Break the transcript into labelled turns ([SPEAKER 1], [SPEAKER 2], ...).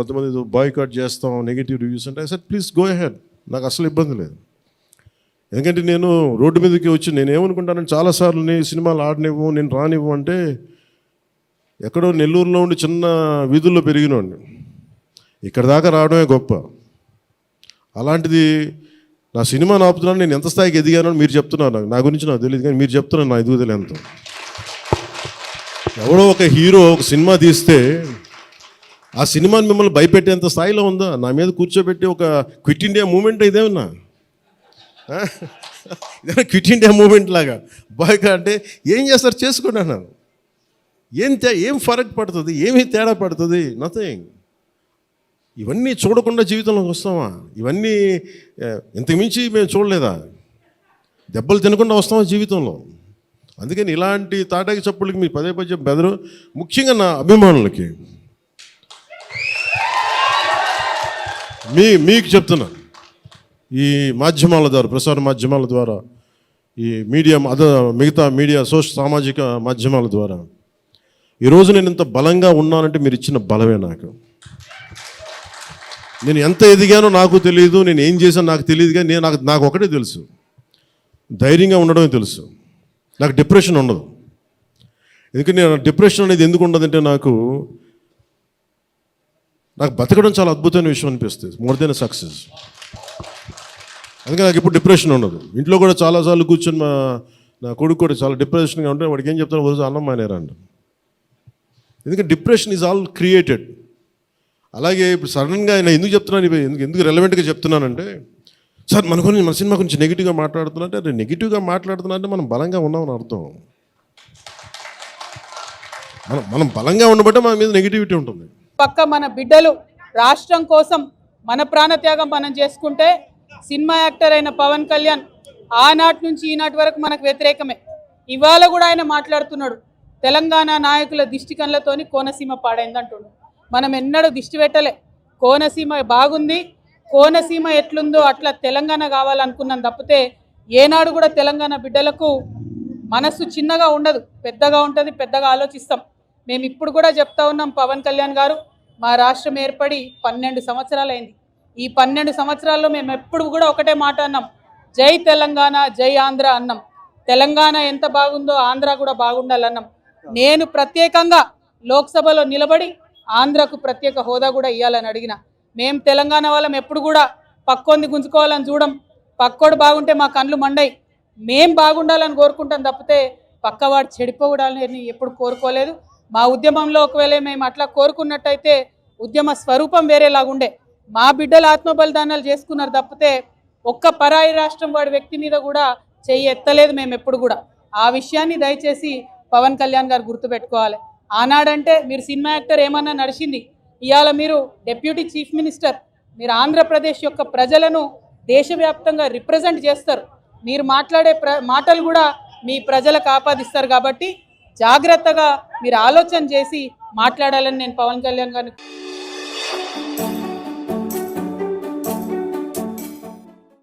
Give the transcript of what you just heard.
[SPEAKER 1] కొంతమంది బాయ్కాట్ చేస్తాం, negative reviews అంటే సార్ ప్లీజ్ గో అహెడ్, నాకు అసలు ఇబ్బంది లేదు. ఎందుకంటే నేను రోడ్డు మీదకి వచ్చి నేను ఏమనుకుంటానంటే చాలాసార్లు నేను సినిమాలు ఆడనివ్వు, నేను రానివ్వు అంటే ఎక్కడో నెల్లూరులో ఉండి చిన్న వీధుల్లో పెరిగినోండి, ఇక్కడ దాకా రావడమే గొప్ప. అలాంటిది నా సినిమాను ఆపుతున్నాను, నేను ఎంత స్థాయికి ఎదిగానో మీరు చెప్తున్నారు. నా గురించి నాకు తెలియదు, కానీ మీరు చెప్తున్నారు నా ఎదుగుదల ఎంత. ఎవడో ఒక హీరో ఒక సినిమా తీస్తే ఆ సినిమాని మిమ్మల్ని భయపెట్టేంత స్థాయిలో ఉందా? నా మీద కూర్చోబెట్టి ఒక క్విట్ ఇండియా మూమెంట్ ఇదేమన్నా, ఇదేమన్నా క్విట్ ఇండియా మూమెంట్ లాగా బాయ్కాట్ అంటే ఏం చేస్తారు చేసుకోండి అన్నాను. ఏం ఫరక్ పడుతుంది, ఏమీ తేడా పడుతుంది? నథింగ్. ఇవన్నీ చూడకుండా జీవితంలోకి వస్తామా? ఇవన్నీ ఇంతకుమించి మేము చూడలేదా? దెబ్బలు తినకుండా వస్తామా జీవితంలో? అందుకని ఇలాంటి తాటాకి చప్పుళ్ళకి మీ పదే పదే బెదరు. ముఖ్యంగా నా అభిమానులకి మీకు చెప్తున్నా, ఈ మాధ్యమాల ద్వారా, ప్రసార మాధ్యమాల ద్వారా, ఈ మీడియా మిగతా మీడియా సామాజిక మాధ్యమాల ద్వారా ఈరోజు నేను ఇంత బలంగా ఉన్నానంటే మీరు ఇచ్చిన బలమే. నేను ఎంత ఎదిగానో నాకు తెలియదు, నేను ఏం చేశానో నాకు తెలియదు, కానీ నాకు ఒకటే తెలుసు, ధైర్యంగా ఉండడమే తెలుసు. నాకు డిప్రెషన్ ఉండదు. ఎందుకంటే నేను డిప్రెషన్ అనేది ఎందుకు ఉండదంటే నాకు బతకడం చాలా అద్భుతమైన విషయం అనిపిస్తుంది, మోర్ దెన్ సక్సెస్. అందుకే నాకు ఇప్పుడు డిప్రెషన్ ఉండదు. ఇంట్లో కూడా చాలాసార్లు కూర్చొని నా కొడుకు కూడా చాలా డిప్రెషన్గా ఉంటే వాడికి ఏం చెప్తాను, రోజు అన్నం మానేరండి. ఎందుకంటే డిప్రెషన్ ఈజ్ ఆల్ క్రియేటెడ్. అలాగే ఇప్పుడు సడన్గా నేను ఎందుకు చెప్తున్నాను, ఎందుకు రెలవెంట్గా చెప్తున్నానంటే, సార్ మన సినిమా గురించి నెగిటివ్గా మాట్లాడుతున్నా అంటే, అదే నెగిటివ్గా మాట్లాడుతున్నా అంటే మనం బలంగా ఉన్నామని అర్థం. మనం బలంగా ఉండబట్టే మన మీద నెగిటివిటీ ఉంటుంది.
[SPEAKER 2] పక్క మన బిడ్డలు రాష్ట్రం కోసం మన ప్రాణత్యాగం మనం చేసుకుంటే, సినిమా యాక్టర్ అయిన పవన్ కళ్యాణ్ ఆనాటి నుంచి ఈనాటి వరకు మనకు వ్యతిరేకమే. ఇవాళ కూడా ఆయన మాట్లాడుతున్నాడు, తెలంగాణ నాయకుల దిష్టి కళ్ళతోని కోనసీమ పాడైంది అంటున్నాడు. మనం ఎన్నడూ దిష్టి పెట్టలే. కోనసీమ బాగుంది, కోనసీమ ఎట్లుందో అట్లా తెలంగాణ కావాలనుకున్నాం తప్పితే, ఏనాడు కూడా తెలంగాణ బిడ్డలకు మనస్సు చిన్నగా ఉండదు, పెద్దగా ఉంటుంది, పెద్దగా ఆలోచిస్తాం. మేము ఇప్పుడు కూడా చెప్తా ఉన్నాం, పవన్ కళ్యాణ్ గారు మా రాష్ట్రం ఏర్పడి 12 సంవత్సరాలు అయింది. ఈ 12 సంవత్సరాల్లో మేము ఎప్పుడు కూడా ఒకటే మాట అన్నాం, జై తెలంగాణ జై ఆంధ్ర అన్నాం. తెలంగాణ ఎంత బాగుందో ఆంధ్ర కూడా బాగుండాలన్నాం. నేను ప్రత్యేకంగా లోక్సభలో నిలబడి ఆంధ్రకు ప్రత్యేక హోదా కూడా ఇవ్వాలని అడిగిన. మేము తెలంగాణ వాళ్ళం ఎప్పుడు కూడా పక్కోంది గుంజుకోవాలని చూడం, పక్కోడు బాగుంటే మా కళ్ళు మండయి, మేం బాగుండాలని కోరుకుంటాం తప్పితే పక్కవాడు చెడిపోవడాలని ఎప్పుడు కోరుకోలేదు. మా ఉద్యమంలో ఒకవేళ మేము అట్లా కోరుకున్నట్టయితే ఉద్యమ స్వరూపం వేరేలాగుండే. మా బిడ్డలు ఆత్మబలిదానాలు చేసుకున్నారు తప్పితే ఒక్క పరాయి రాష్ట్రం వాడి వ్యక్తి మీద కూడా చెయ్యి ఎత్తలేదు మేము ఎప్పుడు కూడా. ఆ విషయాన్ని దయచేసి పవన్ కళ్యాణ్ గారు గుర్తుపెట్టుకోవాలి. ఆనాడంటే మీరు సినిమా యాక్టర్ ఏమన్నా నడిచింది, ఇవాళ మీరు డిప్యూటీ చీఫ్ మినిస్టర్, మీరు ఆంధ్రప్రదేశ్ యొక్క ప్రజలను దేశవ్యాప్తంగా రిప్రజెంట్ చేస్తారు. మీరు మాట్లాడే మాటలు కూడా మీ ప్రజలకు ఆపాదిస్తారు. కాబట్టి జాగ్రత్తగా మీరు ఆలోచన చేసి మాట్లాడాలని నేను పవన్ కళ్యాణ్ గారిని